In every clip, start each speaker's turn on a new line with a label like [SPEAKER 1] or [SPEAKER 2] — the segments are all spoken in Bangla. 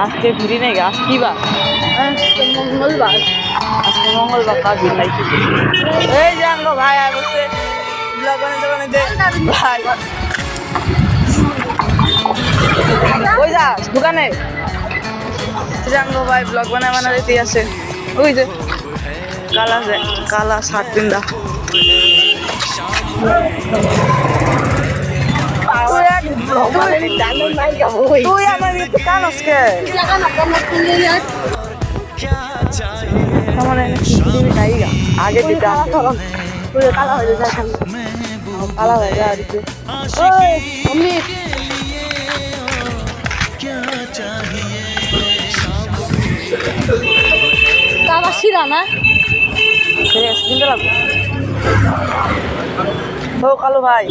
[SPEAKER 1] আজকে ভিড়ি নেই আজ কি বার?
[SPEAKER 2] মঙ্গলবার।
[SPEAKER 1] আজকে মঙ্গলবার, তার ভিড় নাই কিছু। এই যে আঙ্গো ভাই আর বসে ব্লগ বানাতে বানাতে ভাই ওই যা দোকানে জাঙ্গো ভাই ব্লগ বানাতে আছে। ওই যে কালা শার্ট পিন্দা তুই আমার একটু কান আজকে আগে দিতে
[SPEAKER 2] কালা হয়ে যায়
[SPEAKER 1] কালা হয়ে যায়
[SPEAKER 2] অমিত আবার শিরা না
[SPEAKER 1] ঠিক আছে কিনতে লাগবো। ও কালু ভাই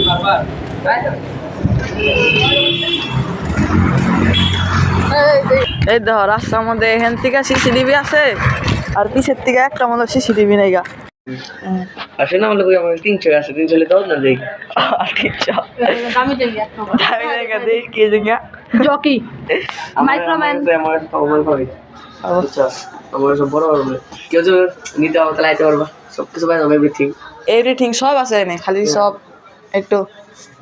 [SPEAKER 1] এই দেখো রাস্তার মধ্যে এখান থেকে সিসিটিভি আছে আর পিছের থেকে একটা মতো সিসিটিভি নেই গা।
[SPEAKER 3] আসে না হলে আমার 300 আছে 300 হলে দাও না দেই
[SPEAKER 1] 300
[SPEAKER 2] দামি দেন
[SPEAKER 1] দামি জায়গা দেই কে জায়গা
[SPEAKER 2] জকি মাইক্রোম্যান
[SPEAKER 3] আমার পাওয়ার পাবে। আচ্ছা আমার সব বড় বড় কেউ যদি নিতে হবে তাহলে আইতে পারবা সব কিছু পাই যাবে
[SPEAKER 1] এভরিথিং সব আছে এনে খালি সব একটু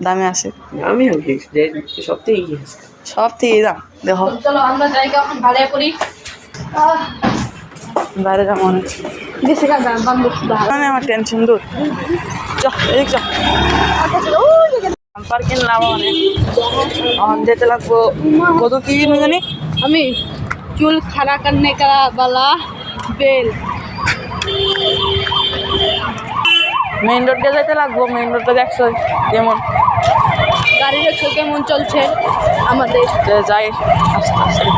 [SPEAKER 1] দামে আছে।
[SPEAKER 3] আমি কি যে সবতেই কি আছে
[SPEAKER 1] সব থেকে দাম দেখো
[SPEAKER 2] চলো আমরা জায়গা এখন ভাড়া করি
[SPEAKER 1] বাইরে যাবো অনেক
[SPEAKER 2] দেশে গান বান্ধব
[SPEAKER 1] মানে আমার টেনশন দূর পার কিনলাম অনেক আমার যেতে লাগবো কত কি কিনবো জানি
[SPEAKER 2] আমি चूल खड़ा करने का वाला बेल
[SPEAKER 1] মেইন রোডে যেতে লাগবো। মেইন রোডে দেখছো যেমন
[SPEAKER 2] গাড়ি দেখছো কেমন চলছে আমাদের
[SPEAKER 1] যাই আস্তে আস্তে